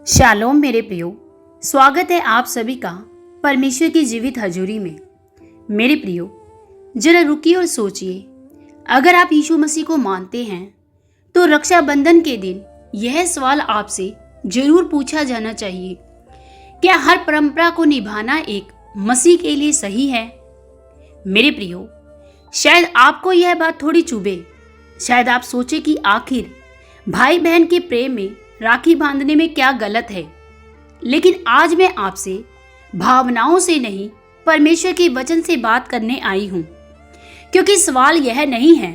Shalom मेरे प्रियो, स्वागत है आप सभी का परमेश्वर की जीवित हजूरी में। मेरे प्रियो, जरा रुकिए और सोचिए, अगर आप यीशु मसीह को मानते हैं तो रक्षाबंधन के दिन यह सवाल आपसे जरूर पूछा जाना चाहिए, क्या हर परंपरा को निभाना एक मसीह के लिए सही है? मेरे प्रियो, शायद आपको यह बात थोड़ी चुभे, शायद आप सोचे कि आखिर भाई बहन के प्रेम में राखी बांधने में क्या गलत है। लेकिन आज मैं आपसे भावनाओं से नहीं, परमेश्वर के वचन से बात करने आई हूँ, क्योंकि सवाल यह नहीं है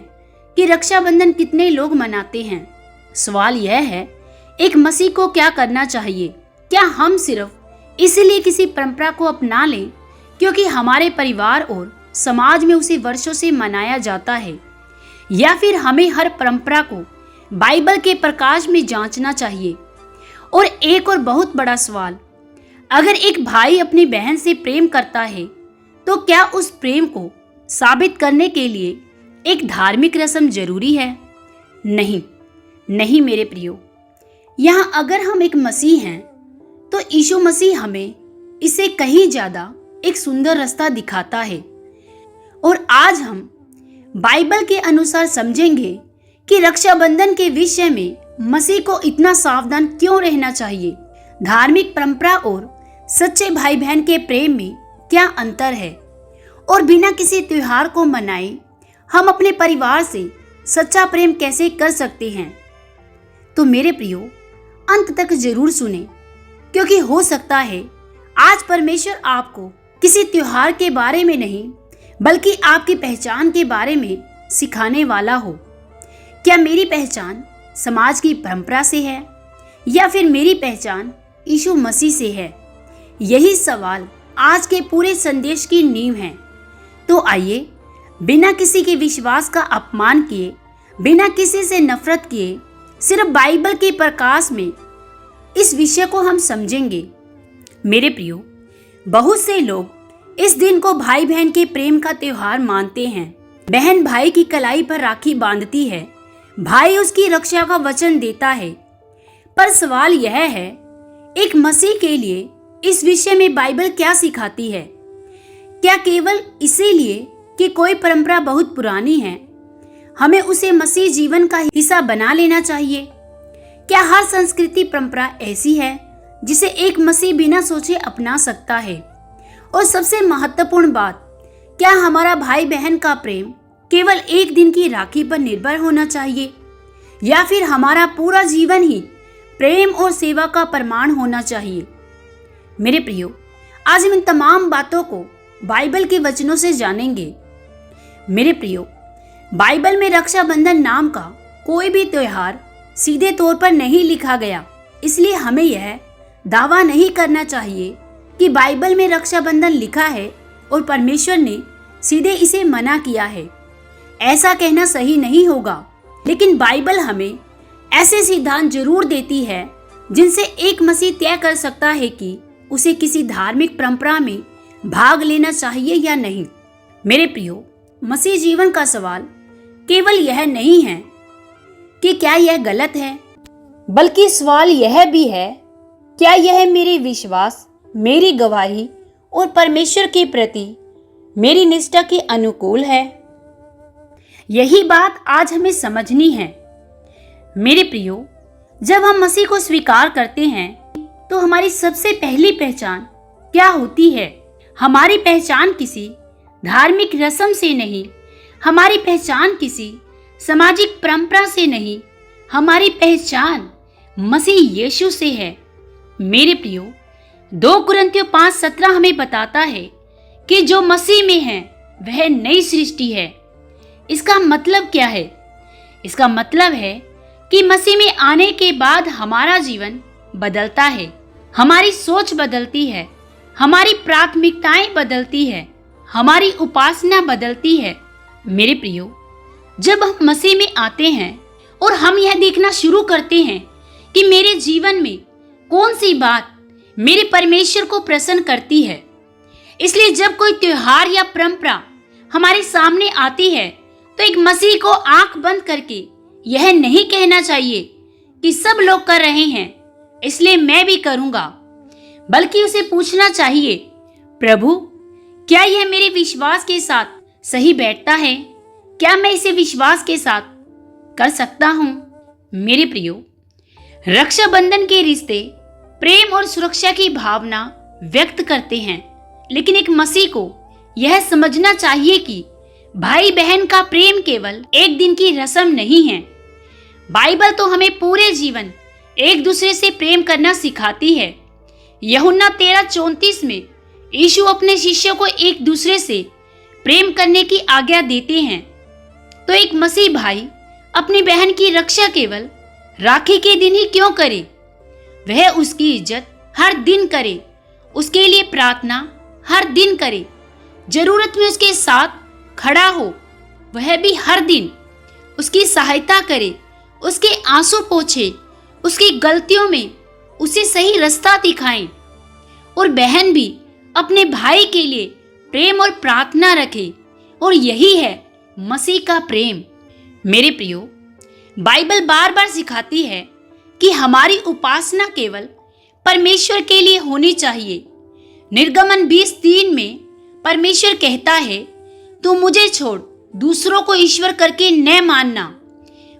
कि रक्षाबंधन कितने लोग मनाते हैं। सवाल यह है, एक मसीह को क्या करना चाहिए। क्या हम सिर्फ इसलिए किसी परंपरा को अपना लें क्योंकि हमारे परिवार और समाज में उसे वर्षों से मनाया जाता है, या फिर हमें हर परंपरा को बाइबल के प्रकाश में जांचना चाहिए? और एक और बहुत बड़ा सवाल, अगर एक भाई अपनी बहन से प्रेम करता है तो क्या उस प्रेम को साबित करने के लिए एक धार्मिक रस्म जरूरी है? नहीं, नहीं मेरे प्रियो। यहाँ अगर हम एक मसीह हैं तो यीशु मसीह हमें इससे कहीं ज्यादा एक सुंदर रास्ता दिखाता है। और आज हम बाइबल के अनुसार समझेंगे कि रक्षाबंधन के विषय में मसीह को इतना सावधान क्यों रहना चाहिए। धार्मिक परंपरा और सच्चे भाई बहन के प्रेम में क्या अंतर है, और बिना किसी त्योहार को मनाए हम अपने परिवार से सच्चा प्रेम कैसे कर सकते हैं। तो मेरे प्रियो, अंत तक जरूर सुने, क्योंकि हो सकता है आज परमेश्वर आपको किसी त्योहार के बारे में नहीं बल्कि आपकी पहचान के बारे में सिखाने वाला हो। क्या मेरी पहचान समाज की परंपरा से है या फिर मेरी पहचान यीशु मसीह से है? यही सवाल आज के पूरे संदेश की नींव है। तो आइए, बिना किसी के विश्वास का अपमान किए, बिना किसी से नफरत किए, सिर्फ बाइबल के प्रकाश में इस विषय को हम समझेंगे। मेरे प्रियो, बहुत से लोग इस दिन को भाई बहन के प्रेम का त्योहार मानते हैं। बहन भाई की कलाई पर राखी बांधती है, भाई उसकी रक्षा का वचन देता है। पर सवाल यह है, एक मसीह के लिए इस विषय में बाइबल क्या सिखाती है? क्या केवल इसीलिए कि कोई परंपरा बहुत पुरानी है हमें उसे मसीह जीवन का हिस्सा बना लेना चाहिए? क्या हर संस्कृति परंपरा ऐसी है जिसे एक मसीह बिना सोचे अपना सकता है? और सबसे महत्वपूर्ण बात, क्या हमारा भाई बहन का प्रेम केवल एक दिन की राखी पर निर्भर होना चाहिए, या फिर हमारा पूरा जीवन ही प्रेम और सेवा का प्रमाण होना चाहिए? मेरे प्रियो, आज हम इन तमाम बातों को बाइबल के वचनों से जानेंगे। मेरे प्रियो, बाइबल में रक्षाबंधन नाम का कोई भी त्योहार सीधे तौर पर नहीं लिखा गया, इसलिए हमें यह दावा नहीं करना चाहिए कि बाइबल में रक्षाबंधन लिखा है और परमेश्वर ने सीधे इसे मना किया है। ऐसा कहना सही नहीं होगा, लेकिन बाइबल हमें ऐसे सिद्धांत जरूर देती है जिनसे एक मसीह तय कर सकता है कि उसे किसी धार्मिक परंपरा में भाग लेना चाहिए या नहीं। मेरे प्रियो, मसीह जीवन का सवाल केवल यह नहीं है कि क्या यह गलत है, बल्कि सवाल यह भी है, क्या यह मेरे विश्वास, मेरी गवाही और परमेश्वर के प्रति मेरी निष्ठा के अनुकूल है? यही बात आज हमें समझनी है। मेरे प्रियो, जब हम मसीह को स्वीकार करते हैं तो हमारी सबसे पहली पहचान क्या होती है? हमारी पहचान किसी धार्मिक रस्म से नहीं, हमारी पहचान किसी सामाजिक परंपरा से नहीं, हमारी पहचान मसीह यीशु से है। मेरे प्रियो, 2 कुरिन्थियों 5:17 हमें बताता है कि जो मसीह में है वह नई सृष्टि है। इसका मतलब क्या है? इसका मतलब है कि मसीह में आने के बाद हमारा जीवन बदलता है, हमारी सोच बदलती है, हमारी प्राथमिकताएं बदलती है, हमारी उपासना बदलती है। मेरे प्रियो, जब हम मसीह में आते हैं और हम यह देखना शुरू करते हैं कि मेरे जीवन में कौन सी बात मेरे परमेश्वर को प्रसन्न करती है, इसलिए जब कोई त्योहार या परंपरा हमारे सामने आती है तो एक मसीह को आंख बंद करके यह नहीं कहना चाहिए कि सब लोग कर रहे हैं, इसलिए मैं भी करूंगा। बल्कि उसे पूछना चाहिए, प्रभु क्या यह मेरे विश्वास के साथ सही बैठता है? क्या मैं इसे विश्वास के साथ कर सकता हूं? मेरे प्रियो, रक्षाबंधन के रिश्ते प्रेम और सुरक्षा की भावना व्यक्त करते हैं, लेकिन एक मसीह को यह समझना चाहिए कि भाई बहन का प्रेम केवल एक दिन की रस्म नहीं है। बाइबल तो हमें पूरे जीवन एक दूसरे से प्रेम करना सिखाती है। यूहन्ना 13:34 में यीशु अपने शिष्यों को एक दूसरे से प्रेम करने की आज्ञा देते हैं। तो एक मसीह भाई अपनी बहन की रक्षा केवल राखी के दिन ही क्यों करे? वह उसकी इज्जत हर दिन करे, उसके लिए प्रार्थना हर दिन करे, जरूरत में उसके साथ खड़ा हो, वह भी हर दिन उसकी सहायता करे, उसके आंसू पोंछे, उसकी गलतियों में उसे सही रास्ता दिखाएं। और बहन भी अपने भाई के लिए प्रेम और प्रार्थना रखे, और यही है मसीह का प्रेम। मेरे प्रियो, बाइबल बार बार सिखाती है कि हमारी उपासना केवल परमेश्वर के लिए होनी चाहिए। निर्गमन 20:3 में परमेश्वर कहता है, तू मुझे छोड़ दूसरों को ईश्वर करके न मानना।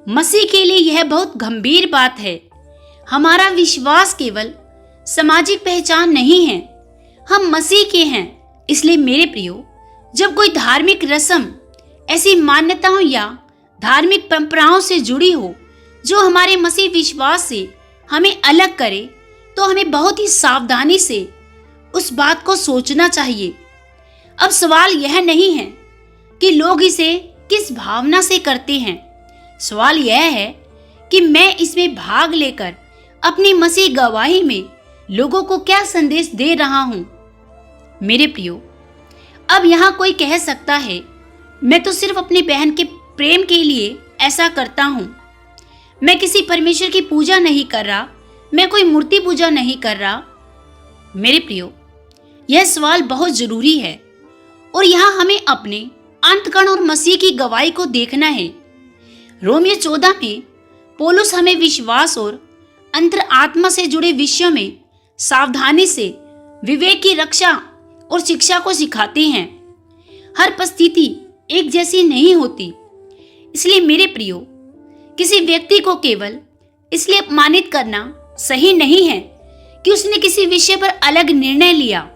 मसीह के लिए यह बहुत गंभीर बात है। हमारा विश्वास केवल सामाजिक पहचान नहीं है, हम मसीह के हैं। इसलिए मेरे प्रियो, जब कोई धार्मिक रस्म ऐसी मान्यताओं या धार्मिक परंपराओं से जुड़ी हो जो हमारे मसीह विश्वास से हमें अलग करे, तो हमें बहुत ही सावधानी से उस बात को सोचना चाहिए। अब सवाल यह नहीं है कि लोग इसे किस भावना से करते हैं, सवाल यह है कि मैं इसमें भाग लेकर अपनी मसीह गवाही में लोगों को क्या संदेश दे रहा हूं। मेरे प्रियो, अब यहाँ कोई कह सकता है, मैं तो सिर्फ अपनी बहन के प्रेम के लिए ऐसा करता हूँ, मैं किसी परमेश्वर की पूजा नहीं कर रहा, मैं कोई मूर्ति पूजा नहीं कर रहा। मेरे प्रियो, यह सवाल बहुत जरूरी है, और यहाँ हमें अपने अंतकण और मसीह की गवाही को देखना है। रोमियो 14 में पौलुस हमें विश्वास और अंतर आत्मा से जुड़े विषयों में सावधानी से विवेक की रक्षा और शिक्षा को सिखाते हैं। हर परिस्थिति एक जैसी नहीं होती, इसलिए मेरे प्रियो, किसी व्यक्ति को केवल इसलिए अपमानित करना सही नहीं है कि उसने किसी विषय पर अलग निर्णय लिया।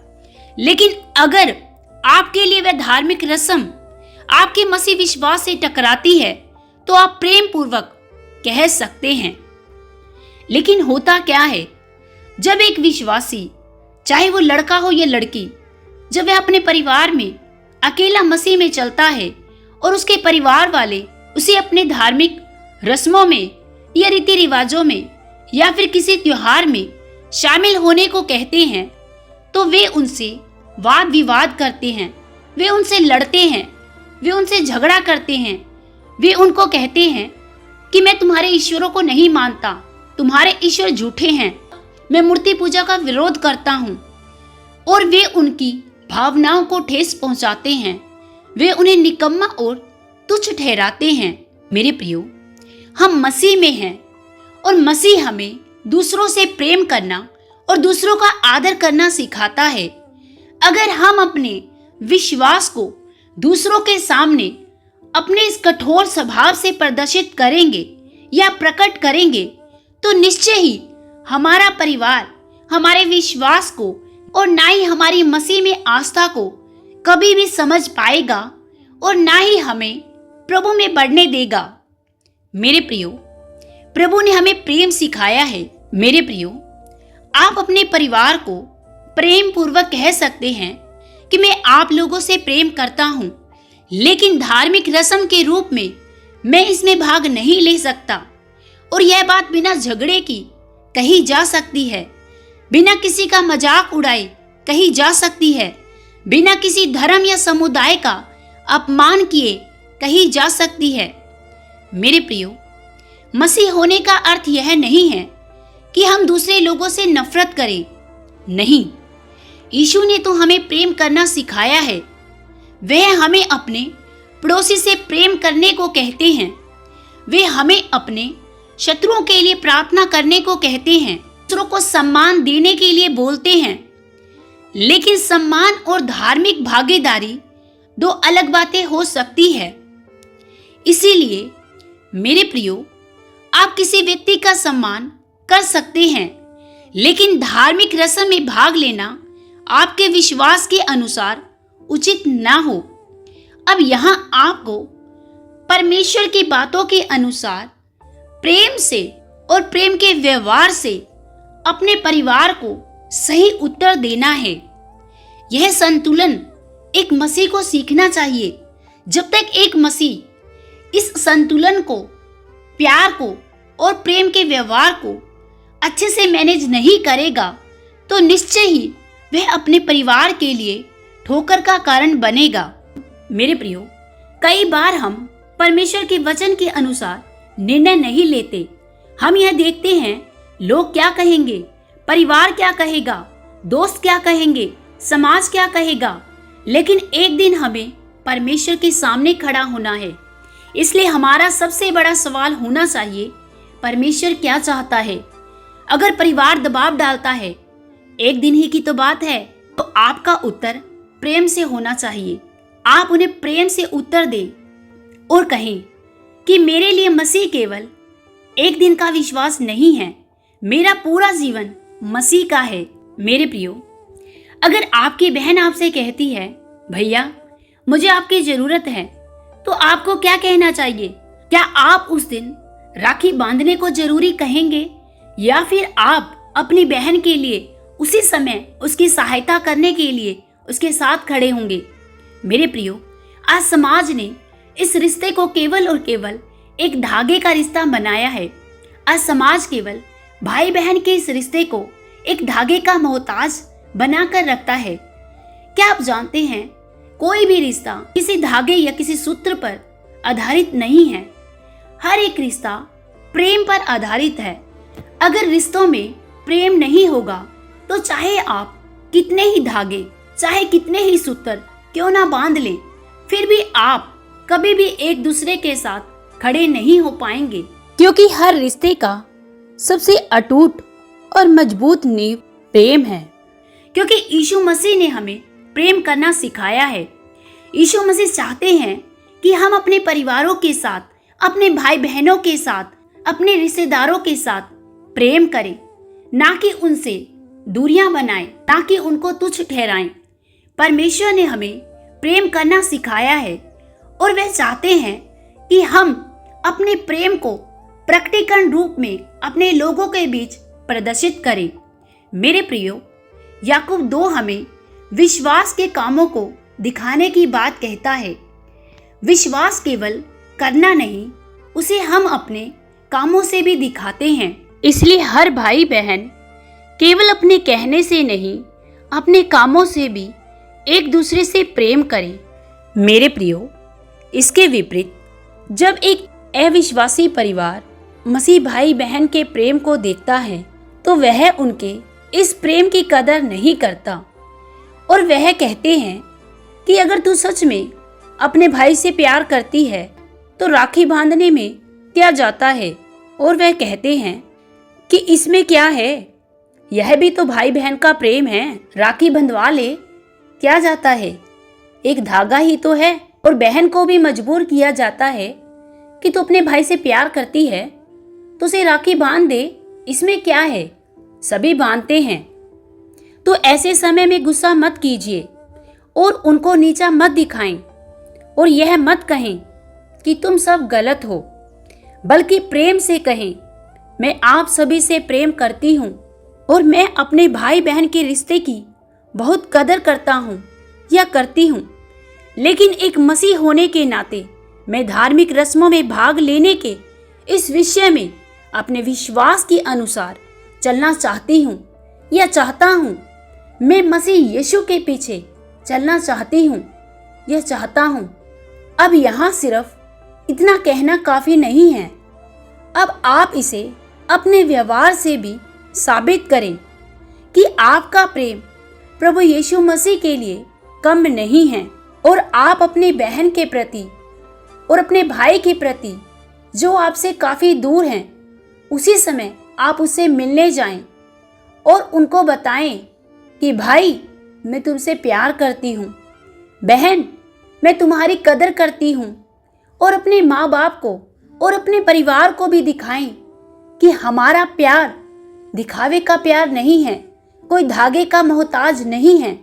लेकिन अगर आपके लिए वह धार्मिक रस्म आपके मसीह विश्वास से टकराती है, तो आप प्रेम पूर्वक कह सकते हैं। लेकिन होता क्या है, जब एक विश्वासी, चाहे वो लड़का हो या लड़की, जब वह अपने परिवार में अकेला मसीह में चलता है और उसके परिवार वाले उसे अपने धार्मिक रस्मों में या रीति रिवाजों में या फिर किसी त्योहार में शामिल होने को कहते हैं, तो वे उनसे वाद विवाद करते हैं, वे उनसे लड़ते हैं, वे उनसे झगड़ा करते हैं। वे उनको कहते हैं कि मैं तुम्हारे ईश्वरों को नहीं मानता, तुम्हारे ईश्वर झूठे हैं, मैं मूर्ति पूजा का विरोध करता हूँ। और वे उनकी भावनाओं को ठेस पहुंचाते हैं, वे उन्हें निकम्मा और तुच्छ ठहराते हैं। मेरे प्रियो, हम मसीह में हैं और मसीह हमें दूसरों से प्रेम करना और दूसरों का आदर करना सिखाता है। अगर हम अपने विश्वास को दूसरों के सामने अपने इस कठोर स्वभाव से प्रदर्शित करेंगे या प्रकट करेंगे, तो निश्चय ही हमारा परिवार हमारे विश्वास को और ना ही हमारी मसीह में आस्था को कभी भी समझ पाएगा और ना ही हमें प्रभु में बढ़ने देगा। मेरे प्रियो, प्रभु ने हमें प्रेम सिखाया है। मेरे प्रियो, आप अपने परिवार को प्रेम पूर्वक कह सकते हैं कि मैं आप लोगों से प्रेम करता हूँ, लेकिन धार्मिक रस्म के रूप में मैं इसमें भाग नहीं ले सकता। और यह बात बिना झगड़े की कही जा सकती है, बिना किसी का मजाक उड़ाए कही जा सकती है, बिना किसी धर्म या समुदाय का अपमान किए कही जा सकती है। मेरे प्रियो, मसीह होने का अर्थ यह नहीं है कि हम दूसरे लोगों से नफरत करें। नहीं, यीशु ने तो हमें प्रेम करना सिखाया है। वह हमें अपने पड़ोसी से प्रेम करने को कहते हैं। वे हमें अपने शत्रुओं के लिए प्रार्थना करने को कहते हैं। दूसरों को सम्मान देने के लिए बोलते हैं, लेकिन सम्मान और धार्मिक भागीदारी दो अलग बातें हो सकती है। इसीलिए मेरे प्रियो, आप किसी व्यक्ति का सम्मान कर सकते हैं, लेकिन धार्मिक रस्म में भाग लेना आपके विश्वास के अनुसार उचित ना हो। अब यहाँ आपको परमेश्वर की बातों के अनुसार प्रेम से और प्रेम के व्यवहार से अपने परिवार को सही उत्तर देना है। यह संतुलन एक मसीह को सीखना चाहिए। जब तक एक मसीह इस संतुलन को, प्यार को और प्रेम के व्यवहार को अच्छे से मैनेज नहीं करेगा, तो निश्चय ही वह अपने परिवार के लिए ठोकर का कारण बनेगा। मेरे प्रियो, कई बार हम परमेश्वर के वचन के अनुसार निर्णय नहीं लेते। हम यह देखते हैं लोग क्या कहेंगे, परिवार क्या कहेगा, दोस्त क्या कहेंगे, समाज क्या कहेगा, लेकिन एक दिन हमें परमेश्वर के सामने खड़ा होना है। इसलिए हमारा सबसे बड़ा सवाल होना चाहिए, परमेश्वर क्या चाहता है। अगर परिवार दबाव डालता है, एक दिन ही की तो बात है, तो आपका उत्तर प्रेम से होना चाहिए। आप उन्हें प्रेम से उत्तर दें और कहें कि मेरे लिए मसीह केवल एक दिन का विश्वास नहीं है, मेरा पूरा जीवन मसीह का है। मेरे प्रियो, अगर आपकी बहन आपसे कहती है, भैया मुझे आपकी जरूरत है, तो आपको क्या कहना चाहिए? क्या आप उस दिन राखी बांधने को जरूरी कहेंगे, या फिर आप अपनी बहन के लिए उसी समय उसकी सहायता करने के लिए उसके साथ खड़े होंगे? मेरे प्रियो, आज समाज ने इस रिश्ते को केवल और केवल एक धागे का रिश्ता बनाया है। आज समाज केवल भाई बहन के इस रिश्ते को एक धागे का मोहताज बनाकर रखता है। क्या आप जानते हैं, कोई भी रिश्ता किसी धागे या किसी सूत्र पर आधारित नहीं है। हर एक रिश्ता प्रेम पर आधारित है। अगर रिश्तों में प्रेम नहीं होगा, तो चाहे आप कितने ही धागे, चाहे कितने ही सूत्र क्यों ना बांध लें, फिर भी आप कभी भी एक दूसरे के साथ खड़े नहीं हो पाएंगे। क्योंकि हर रिश्ते का सबसे अटूट और मजबूत नींव प्रेम है। क्योंकि यीशु मसीह ने हमें प्रेम करना सिखाया है। यीशु मसीह चाहते हैं कि हम अपने परिवारों के साथ, अपने भाई बहनों के साथ, अपने रिश्तेदारों के साथ प्रेम करें, ना कि उनसे दूरियां बनाएं, ना कि उनको तुच्छ ठहराएं। परमेश्वर ने हमें प्रेम करना सिखाया है और वह चाहते हैं कि हम अपने प्रेम को प्रकटीकरण रूप में अपने लोगों के बीच प्रदर्शित करें। मेरे प्रियो, याकूब 2 हमें विश्वास के कामों को दिखाने की बात कहता है। विश्वास केवल करना नहीं, उसे हम अपने कामों से भी दिखाते हैं। इसलिए हर भाई बहन केवल अपने कहने से नहीं, अपने कामों से भी एक दूसरे से प्रेम करें। मेरे प्रियो, इसके विपरीत जब एक अविश्वासी परिवार मसीह भाई बहन के प्रेम को देखता है, तो वह उनके इस प्रेम की कदर नहीं करता और वह कहते हैं कि अगर तू सच में अपने भाई से प्यार करती है, तो राखी बांधने में क्या जाता है। और वह कहते हैं कि इसमें क्या है, यह भी तो भाई बहन का प्रेम है, राखी बंधवा ले, क्या जाता है, एक धागा ही तो है। और बहन को भी मजबूर किया जाता है कि तू अपने भाई से प्यार करती है तो उसे राखी बांध दे, इसमें क्या है, सभी बांधते हैं। तो ऐसे समय में गुस्सा मत कीजिए और उनको नीचा मत दिखाएं और यह मत कहें कि तुम सब गलत हो, बल्कि प्रेम से कहें, मैं आप सभी से प्रेम करती हूँ और मैं अपने भाई बहन के रिश्ते की बहुत कदर करता हूँ या करती हूँ, लेकिन एक मसीह होने के नाते मैं धार्मिक रस्मों में भाग लेने के इस विषय में अपने विश्वास के अनुसार चलना चाहती हूँ या चाहता हूँ। मैं मसीह यीशु के पीछे चलना चाहती हूँ या चाहता हूँ। अब यहाँ सिर्फ इतना कहना काफी नहीं है, अब आप इसे अपने व्यवहार से भी साबित करें कि आपका प्रेम प्रभु यीशु मसीह के लिए कम नहीं है और आप अपनी बहन के प्रति और अपने भाई के प्रति जो आपसे काफी दूर हैं, उसी समय आप उससे मिलने जाएं और उनको बताएं कि भाई मैं तुमसे प्यार करती हूँ, बहन मैं तुम्हारी कदर करती हूँ। और अपने माँ बाप को और अपने परिवार को भी दिखाएं कि हमारा प्यार दिखावे का प्यार नहीं है, कोई धागे का मोहताज नहीं है।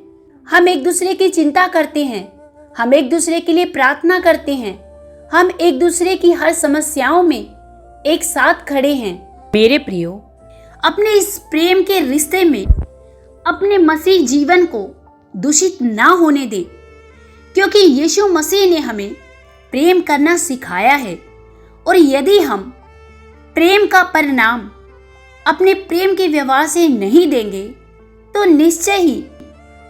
हम एक दूसरे की चिंता करते हैं, हम एक दूसरे के लिए प्रार्थना करते हैं, हम एक दूसरे की हर समस्याओं में एक साथ खड़े हैं। मेरे प्रियो, अपने इस प्रेम के रिश्ते में अपने मसीह जीवन को दूषित ना होने दें, क्योंकि यीशु मसीह ने हमें प्रेम करना सिखाया है। और यदि हम प्रेम का परिणाम अपने प्रेम के व्यवहार से नहीं देंगे तो निश्चय ही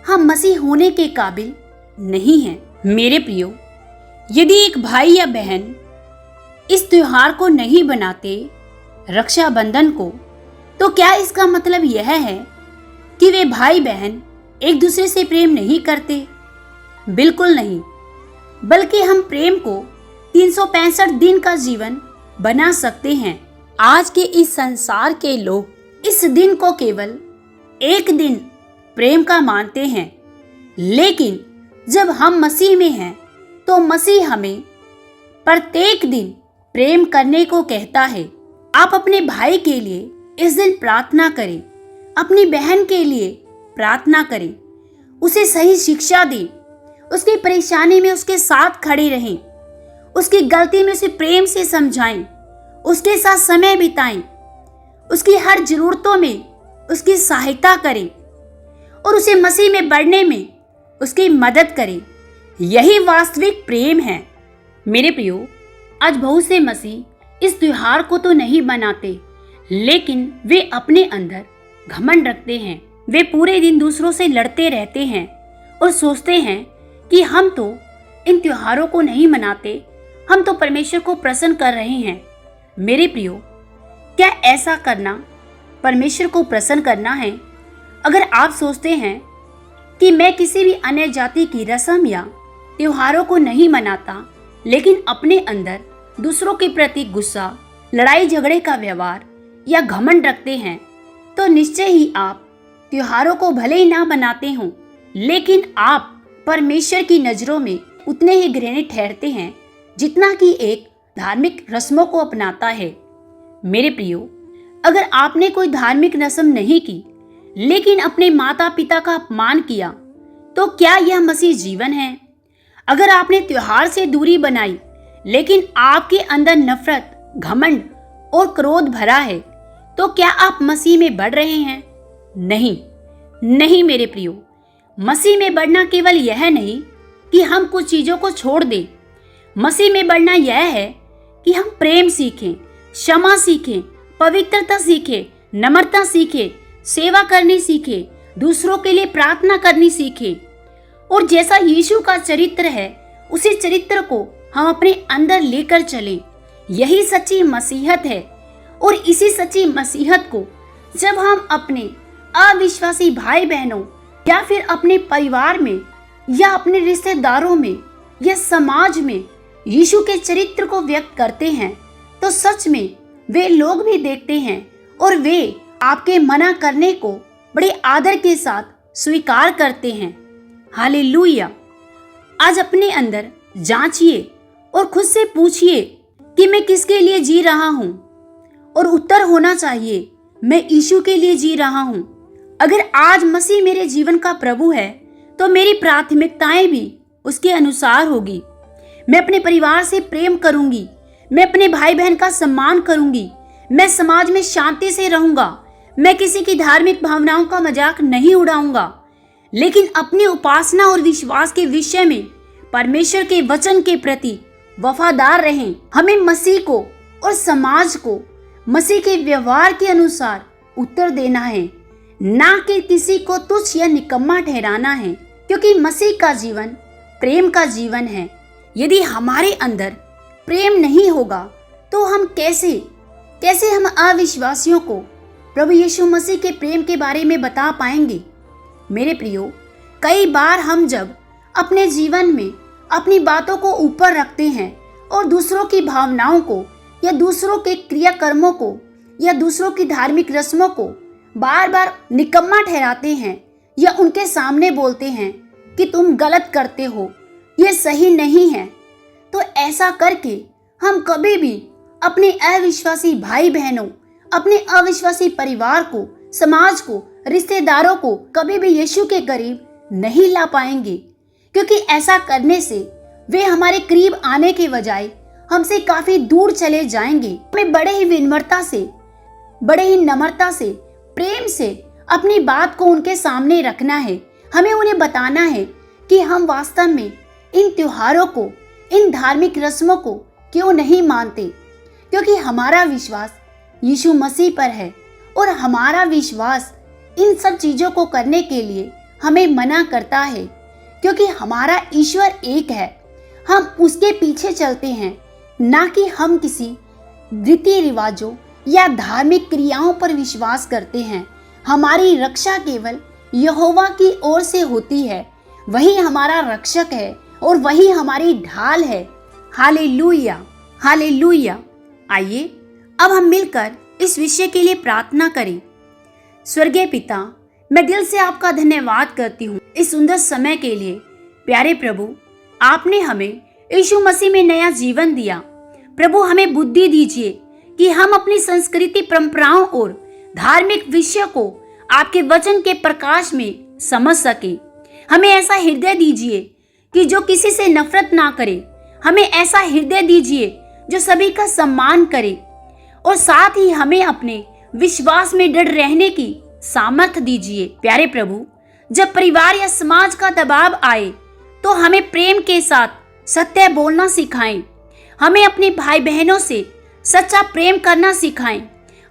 हम मसीह होने के काबिल नहीं हैं। मेरे प्रियो, यदि एक भाई या बहन इस त्योहार को नहीं बनाते, रक्षाबंधन को, तो क्या इसका मतलब यह है कि वे भाई बहन एक दूसरे से प्रेम नहीं करते? बिल्कुल नहीं, बल्कि हम प्रेम को 365 दिन का जीवन बना सकते हैं। आज के इस संसार के लोग इस दिन को केवल एक दिन प्रेम का मानते हैं, लेकिन जब हम मसीह में हैं तो मसीह हमें प्रत्येक दिन प्रेम करने को कहता है। आप अपने भाई के लिए इस दिन प्रार्थना करें, अपनी बहन के लिए प्रार्थना करें, उसे सही शिक्षा दें, उसकी परेशानी में उसके साथ खड़े रहें, उसकी गलती में उसे प्रेम से समझाएं, उसके साथ समय बिताएं, उसकी हर जरूरतों में उसकी सहायता करें और उसे मसीह में बढ़ने में उसकी मदद करें। यही वास्तविक प्रेम है। मेरे प्रियो, आज बहुत से मसीह इस त्योहार को तो नहीं मनाते, लेकिन वे अपने अंदर घमंड रखते हैं। वे पूरे दिन दूसरों से लड़ते रहते हैं और सोचते हैं कि हम तो इन त्योहारों को नहीं मनाते, हम तो परमेश्वर को प्रसन्न कर रहे हैं। मेरे प्रियो, क्या ऐसा करना परमेश्वर को प्रसन्न करना है? अगर आप सोचते हैं कि मैं किसी भी अन्य जाति की रस्म या त्योहारों को नहीं मनाता, लेकिन अपने अंदर दूसरों के प्रति गुस्सा, लड़ाई झगड़े का व्यवहार या घमंड रखते हैं, तो निश्चय ही आप त्योहारों को भले ही ना बनाते हों, लेकिन आप परमेश्वर की नज़रों में उतने ही घृणित ठहरते हैं जितना कि एक धार्मिक रस्मों को अपनाता है। मेरे प्रियो, अगर आपने कोई धार्मिक रस्म नहीं की लेकिन अपने माता पिता का अपमान किया, तो क्या यह मसीह जीवन है? अगर आपने त्योहार से दूरी बनाई लेकिन आपके अंदर नफरत, घमंड और क्रोध भरा है, तो क्या आप मसीह में बढ़ रहे हैं? नहीं, नहीं मेरे प्रियो, मसीह में बढ़ना केवल यह नहीं कि हम कुछ चीजों को छोड़ दें। मसीह में बढ़ना यह है कि हम प्रेम सीखें, क्षमा सीखें, पवित्रता सीखें, नम्रता सीखें, सेवा करनी सीखें, दूसरों के लिए प्रार्थना करनी सीखें और जैसा यीशु का चरित्र है उसी चरित्र को हम अपने अंदर लेकर चलें। यही सच्ची मसीहत है। और इसी सच्ची मसीहत को जब हम अपने अविश्वासी भाई बहनों या फिर अपने परिवार में या अपने रिश्तेदारों में या समाज में यीशु के चरित्र को व्यक्त करते हैं, तो सच में वे लोग भी देखते हैं और वे आपके मना करने को बड़े आदर के साथ स्वीकार करते हैं। हालेलुया। आज अपने अंदर जांचिए और खुद से पूछिए कि मैं किसके लिए जी रहा हूँ, और उत्तर होना चाहिए मैं यीशु के लिए जी रहा हूँ। अगर आज मसीह मेरे जीवन का प्रभु है तो मेरी प्राथमिकताएं भी उसके अनुसार होगी। मैं अपने परिवार से प्रेम करूंगी, मैं अपने भाई बहन का सम्मान करूंगी, मैं समाज में शांति से रहूंगा, मैं किसी की धार्मिक भावनाओं का मजाक नहीं उड़ाऊंगा, लेकिन अपनी उपासना और विश्वास के विषय में परमेश्वर के वचन के प्रति वफादार रहें। हमें मसीह को और समाज को मसीह के व्यवहार के अनुसार उत्तर देना है, ना कि किसी को तुच्छ या निकम्मा ठहराना है, क्योंकि मसीह का जीवन प्रेम का जीवन है। यदि हमारे अंदर प्रेम नहीं होगा तो हम कैसे हम अविश्वासियों को प्रभु यीशु मसीह के प्रेम के बारे में बता पाएंगे। मेरे प्रियो, कई बार हम जब अपने जीवन में अपनी बातों को ऊपर रखते हैं और दूसरों की भावनाओं को या दूसरों के क्रियाकर्मों को या दूसरों की धार्मिक रस्मों को बार बार निकम्मा ठहराते हैं या उनके सामने बोलते हैं कि तुम गलत करते हो, ये सही नहीं है, तो ऐसा करके हम कभी भी अपने अविश्वासी भाई बहनों, अपने अविश्वासी परिवार को, समाज को, रिश्तेदारों को कभी भी यीशु के करीब नहीं ला पाएंगे, क्योंकि ऐसा करने से वे हमारे करीब आने के बजाय हमसे काफी दूर चले जाएंगे। हमें बड़े ही विनम्रता से, बड़े ही नम्रता से, प्रेम से अपनी बात को उनके सामने रखना है। हमें उन्हें बताना है कि हम वास्तव में इन त्योहारों को, इन धार्मिक रस्मों को क्यों नहीं मानते, क्योंकि हमारा विश्वास यीशु मसीह पर है और हमारा विश्वास इन सब चीजों को करने के लिए हमें मना करता है, क्योंकि हमारा ईश्वर एक है। हम उसके पीछे चलते हैं, ना कि हम किसी रीति रिवाजों या धार्मिक क्रियाओं पर विश्वास करते हैं। हमारी रक्षा केवल यहोवा की ओर से होती है। वही हमारा रक्षक है और वही हमारी ढाल है। Hallelujah, hallelujah. आइए अब हम मिलकर इस विषय के लिए प्रार्थना करें। स्वर्गीय पिता, मैं दिल से आपका धन्यवाद करती हूँ इस सुंदर समय के लिए। प्यारे प्रभु, आपने हमें यीशु मसीह में नया जीवन दिया। प्रभु, हमें बुद्धि दीजिए कि हम अपनी संस्कृति, परंपराओं और धार्मिक विषयों को आपके वचन के प्रकाश में समझ सके। हमें ऐसा हृदय दीजिए कि जो किसी से नफरत ना करे। हमें ऐसा हृदय दीजिए जो सभी का सम्मान करे, और साथ ही हमें अपने विश्वास में दृढ़ रहने की सामर्थ्य दीजिए। प्यारे प्रभु, जब परिवार या समाज का दबाव आए तो हमें प्रेम के साथ सत्य बोलना सिखाएं। हमें अपने भाई बहनों से सच्चा प्रेम करना सिखाएं।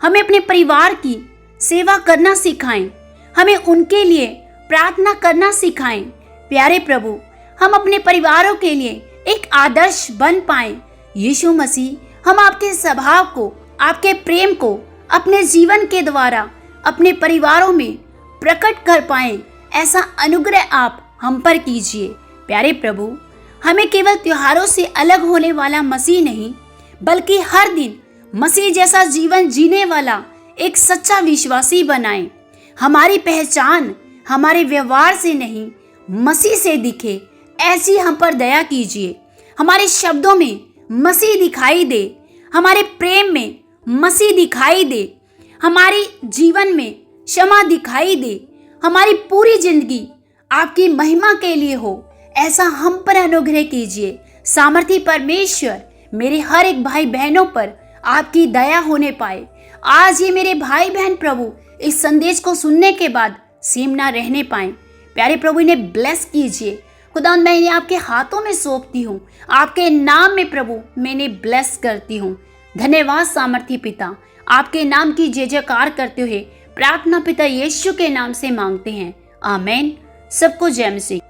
हमें अपने परिवार की सेवा करना सिखाएं। हमें उनके लिए प्रार्थना करना सिखाएं। प्यारे प्रभु, हम अपने परिवारों के लिए एक आदर्श बन पाएं। यीशु मसीह, हम आपके स्वभाव को, आपके प्रेम को अपने जीवन के द्वारा अपने परिवारों में प्रकट कर पाएं, ऐसा अनुग्रह आप हम पर कीजिए। प्यारे प्रभु, हमें केवल त्योहारों से अलग होने वाला मसीह नहीं, बल्कि हर दिन मसीह जैसा जीवन जीने वाला एक सच्चा विश्वासी बनाएं। हमारी पहचान हमारे व्यवहार से नहीं, मसीह से दिखे, ऐसी हम पर दया कीजिए। हमारे शब्दों में मसीह दिखाई दे, हमारे प्रेम में मसीह दिखाई दे, हमारी जीवन में क्षमा दिखाई दे, हमारी पूरी जिंदगी आपकी महिमा के लिए हो, ऐसा हम पर अनुग्रह कीजिए। सामर्थी परमेश्वर, मेरे हर एक भाई बहनों पर आपकी दया होने पाए। आज ये मेरे भाई बहन प्रभु इस संदेश को सुनने के बाद सेम ना रहने पाए। प्यारे प्रभु, इन्हें ब्लेस कीजिए। खुदा, मैं इन्हें आपके हाथों में सौंपती हूँ। आपके नाम में प्रभु मैं इन्हें ब्लेस करती हूँ। धन्यवाद सामर्थी पिता, आपके नाम की जय जयकार करते हुए प्रार्थना पिता यीशु के नाम से मांगते हैं, आमीन। सबको जय मसीह।